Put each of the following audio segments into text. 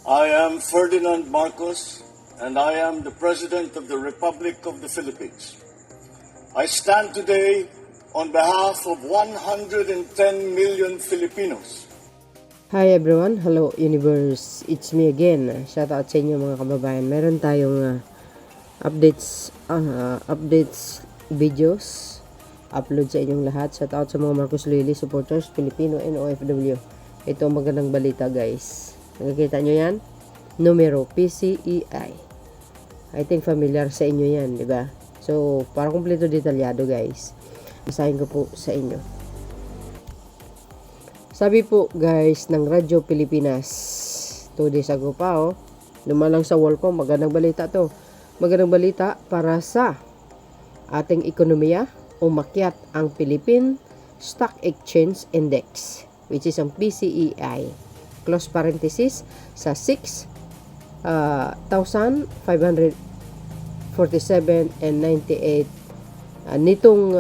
I am Ferdinand Marcos, and I am the President of the Republic of the Philippines. I stand today on behalf of 110 million Filipinos. Hi everyone, hello universe, it's me again. Shout out sa inyo mga kababayan. Meron tayong updates videos upload sa inyong lahat. Shout out sa mga Marcos Lily supporters, Filipino and OFW. Ito ang magandang balita guys. Nakikita nyo yan? Numero PCEI. I think familiar sa inyo yan, di ba? So, para kumpleto detalyado guys, basahin ko po sa inyo. Sabi po guys ng Radyo Pilipinas 2 days ago pa lumalang sa wall ko, magandang balita to. Magandang balita para sa ating ekonomiya. Umakyat ang Philippine Stock Exchange Index, which is ang PCEI, close parenthesis, sa 6,547.98 nitong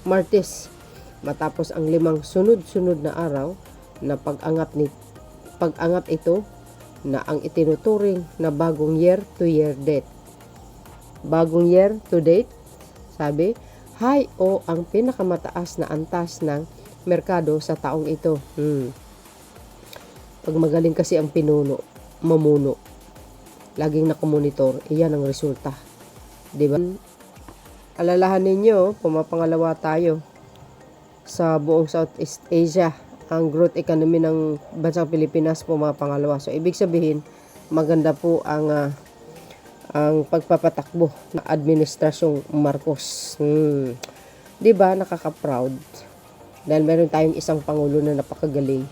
Martes, matapos ang 5 sunod-sunod na araw na pag-angat ito na ang itinuturing na bagong year to date, sabi, high o ang pinakamataas na antas ng merkado sa taong ito. Pag magaling kasi ang mamuno, laging nakamonitor, iyan ang resulta. Diba? Alalahan ninyo, pumapangalawa tayo sa buong Southeast Asia. Ang growth economy ng bansang Pilipinas pumapangalawa. So, ibig sabihin, maganda po ang pagpapatakbo ng administrasyong Marcos. Diba? Nakaka-proud. Dahil meron tayong isang pangulo na napakagaling.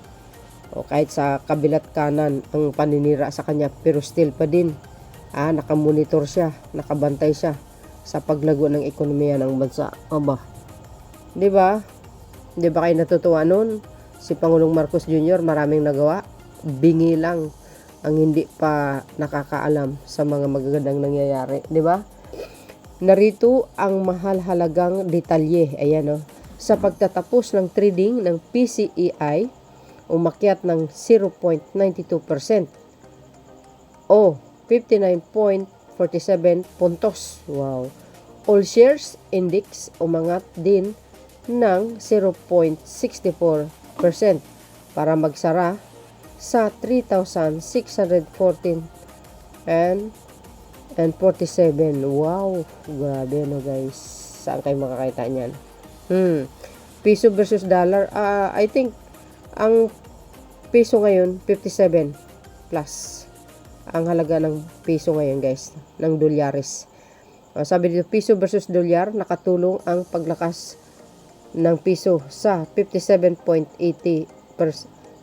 O kahit sa kabilat kanan ang paninira sa kanya, pero still pa din nakamonitor siya, nakabantay siya sa paglago ng ekonomiya ng bansa. Aba, di ba kayo natutuwa nun? Si Pangulong Marcos Jr. maraming nagawa, bingi lang ang hindi pa nakakaalam sa mga magagandang nangyayari, di ba? Narito ang mahal-halagang detalye, ayan sa pagtatapos ng trading ng PCEI, umakyat ng 0.92% o 59.47 puntos. Wow. All shares index umangat din ng 0.64% para magsara sa 3,614 and 47. Wow, grabe guys. Saan kayo makakita niyan? Piso versus dollar, I think ang piso ngayon 57 plus ang halaga ng piso ngayon guys, ng dolyares. Sabi dito, piso versus dolyar, nakatulong ang paglakas ng piso sa 57.80%.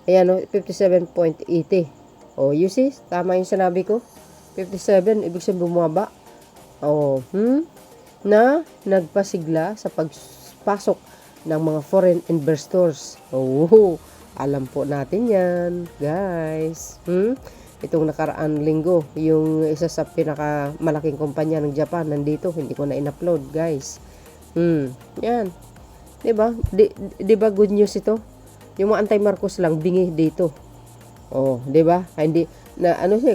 Ayan 57.80. You see, tama yung sinabi ko. 57, ibig sabihin bumaba. Na nagpasigla sa pagpasok ng mga foreign investors. Alam po natin yan, guys. Itong nakaraan linggo, yung isa sa pinakamalaking kumpanya ng Japan nandito, hindi ko na in-upload, guys. Yan. Diba? Diba good news ito? Yung mga anti-Marcos lang, bingi dito. Diba? Hindi,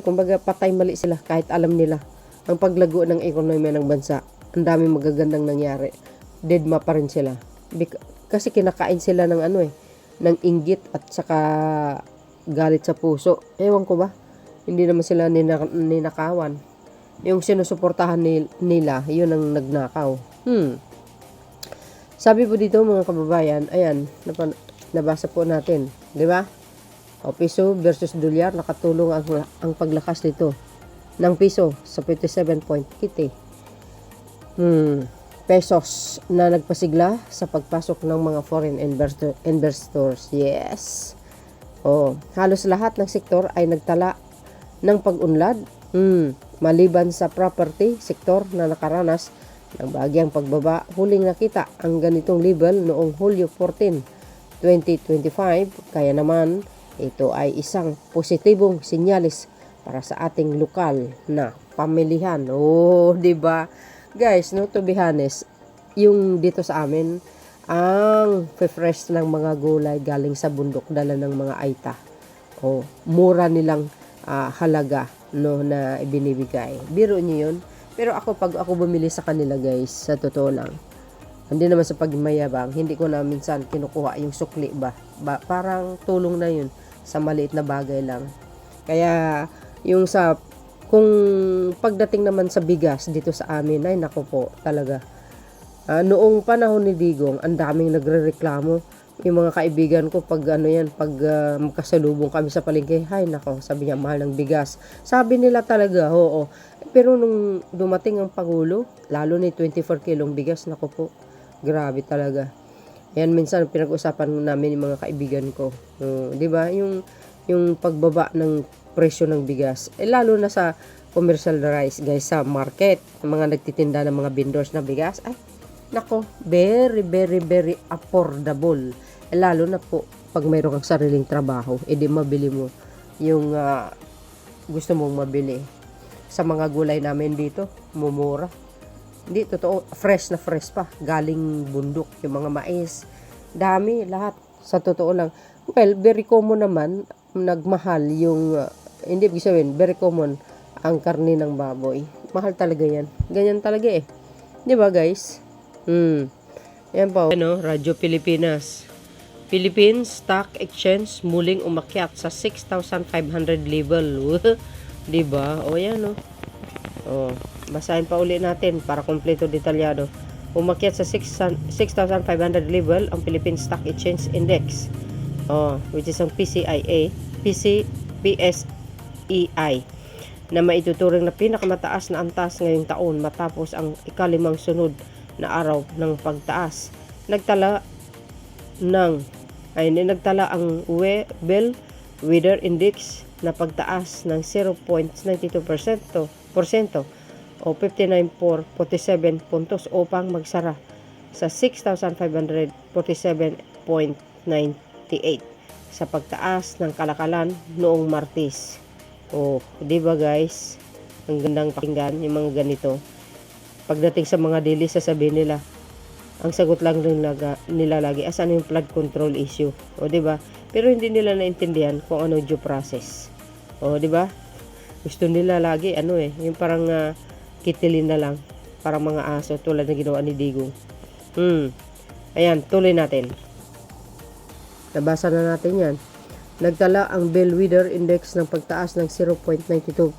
kumbaga patay mali sila kahit alam nila ang paglago ng ekonomiya ng bansa. Ang daming magagandang nangyari. Deadma pa rin sila. Kasi kinakain sila ng ng inggit at saka galit sa puso. Ewan ko ba? Hindi naman sila ninakawan. Yung sinusuportahan nila, yun ang nagnakaw. Sabi po dito mga kababayan, ayan, nabasa po natin, di ba? Piso versus dolyar, nakatulong ang paglakas nito ng piso sa 57.80. Pesos na nagpasigla sa pagpasok ng mga foreign investors. Yes. Halos lahat ng sektor ay nagtala ng pag-unlad. Maliban sa property sektor na nakaranas ng bahagyang pagbaba. Huling nakita ang ganitong level noong Hulyo 14, 2025. Kaya naman, ito ay isang positibong sinyalis para sa ating lokal na pamilihan. Diba? Guys, to be honest, yung dito sa amin, ang fresh ng mga gulay galing sa bundok, dala ng mga aita. Mura nilang halaga no na ibinibigay. Biro niyo yun. Pero ako, pag ako bumili sa kanila guys, sa totoo lang, hindi naman sa pagmayabang, hindi ko na minsan kinukuha yung sukli ba, parang tulong na yun sa maliit na bagay lang. Kaya yung sa kung pagdating naman sa bigas dito sa amin, ay nako po talaga. Noong panahon ni Digong, ang daming nagrereklamo. Yung mga kaibigan ko, pag magkasalubong kami sa palengke, hay nako, sabi niya, mahal ng bigas. Sabi nila talaga, oo. Pero nung dumating ang Pangulo, lalo ni 24 kilong bigas, nako po, grabe talaga. Yan minsan pinag-usapan namin yung mga kaibigan ko. Di ba? Yung pagbaba ng presyo ng bigas. Lalo na sa commercial rice, guys, sa market, mga nagtitinda ng mga vendors na bigas, ay, nako, very, very, very affordable. Lalo na po, pag mayroon kang sariling trabaho, edi mabili mo yung gusto mong mabili. Sa mga gulay namin dito, mumura. Hindi, totoo, fresh na fresh pa. Galing bundok, yung mga mais. Dami, lahat. Sa totoo lang. Well, very common naman, nagmahal yung, hindi ibig sabihin, very common ang karne ng baboy. Mahal talaga yan. Ganyan talaga eh. Di ba guys? Yan po. Ano, Radyo Pilipinas. Philippine Stock Exchange muling umakyat sa 6,500 level. Di ba? O yan o. Basahin pa uli natin para kompleto detalyado. Umakyat sa 6,500 level ang Philippine Stock Exchange Index. Which is ang PSEI na maituturing na pinakamataas na antas ngayong taon matapos ang ikalimang sunod na araw ng pagtaas. Nagtala ang Bellwether Index na pagtaas ng 0.92% o 59.47 puntos upang magsara sa 6,547.98 sa pagtaas ng kalakalan noong Martes. Di ba guys? Ang gandang pakinggan yung mga ganito. Pagdating sa mga daily, sasabihin nila, ang sagot lang nila lagi, asan yung flood control issue? Di ba? Pero hindi nila naintindihan kung ano due process. Di ba? Gusto nila lagi, yung parang kitilin na lang, parang mga aso, tulad na ginawa ni Digong. Ayan, tuloy natin. Nabasa na natin yan. Nagtala ang Bellwether Index ng pagtaas ng 0.92.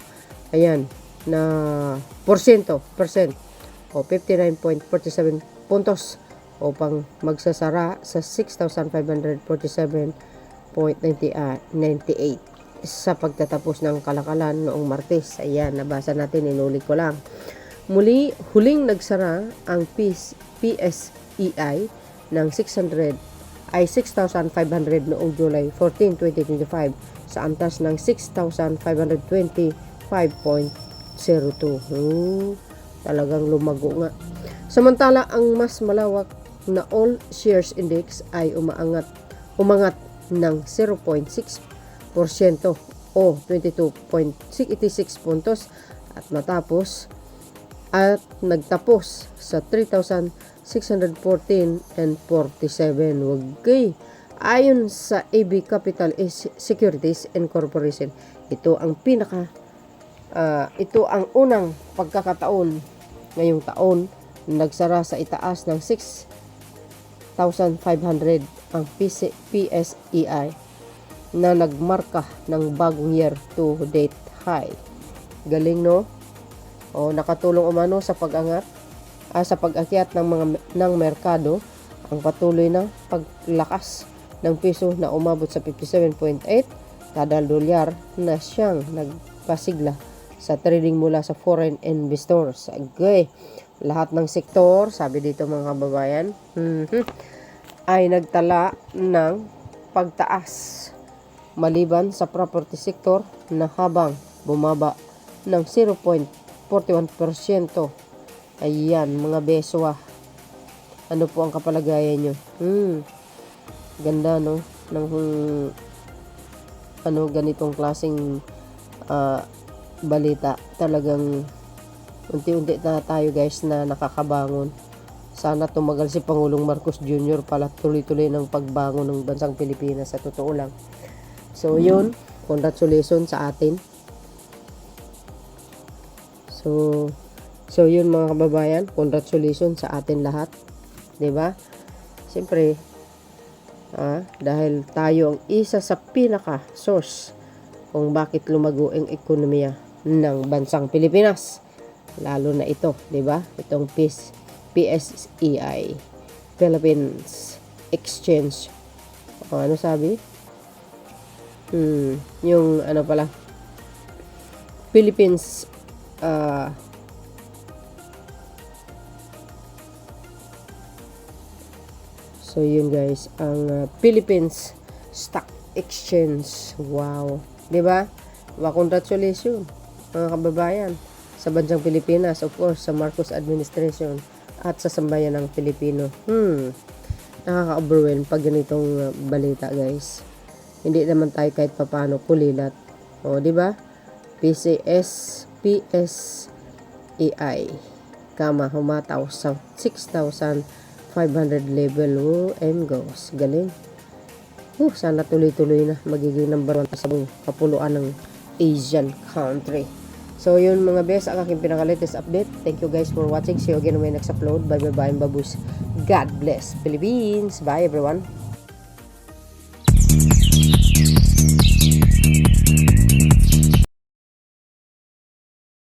Ayan, na percent o 59.47 puntos upang magsasara sa 6,547.98 sa pagtatapos ng kalakalan noong Martes. Ayan, nabasa natin, inulit ko lang. Huling nagsara ang PSEI ng 6,500 noong July 14, 2025 sa antas ng 6,525.02. Talagang lumago nga. Samantala, ang mas malawak na All Shares Index ay umangat ng 0.6% o 22.86 puntos at nagtapos sa 3,614.47. Wagay. Ayon sa AB Capital Securities Incorporation, ito ang unang pagkakataon ngayong taon nagsara sa itaas ng 6,500 ang PSEI na nagmarka ng bagong year to date high. Galing, no? Nakatulong umano sa pag-akyat ng merkado ang patuloy na paglakas ng piso na umabot sa 57.8 kada dolyar na siyang nagpasigla sa trading mula sa foreign investors. Okay. Lahat ng sektor, sabi dito mga kababayan, ay nagtala ng pagtaas maliban sa property sector na habang bumaba ng 0.41%. Ayan, mga beswa. Ano po ang kapalagayan nyo? Ganda, no? Ng ganitong klaseng balita. Talagang unti-unti na tayo guys na nakakabangon. Sana tumagal si Pangulong Marcos Jr. pala tuloy-tuloy ng pagbangon ng bansang Pilipinas, sa totoo lang. So yun, congratulations sa atin. So yun mga kababayan, congratulations sa atin lahat. 'Di ba? Siyempre, dahil tayo ang isa sa pinaka source kung bakit lumago ang ekonomiya ng bansang Pilipinas. Lalo na ito, 'di ba? Itong PSEI, Philippines Exchange. Ano sabi? Yung ano pala, Philippines so yun guys, ang Philippines Stock Exchange. Wow, 'di ba? Congratulations mga kababayan sa bansang Pilipinas, of course sa Marcos administration at sa sambayan ng Pilipino. Nakaka-overwhelm pag ganitong balita, guys. Hindi naman tayo kahit papaano kulilat. O, 'di ba? PSEI humataw sa 6,500 level. And goes. Galing. Sana tuloy-tuloy na magiging number 1 sa buong kapuluan ng Asian country. So yun mga best, ang aking pinaka-latest update. Thank you guys for watching. See you again when next upload. Bye bye bye, babus. God bless Philippines. Bye everyone.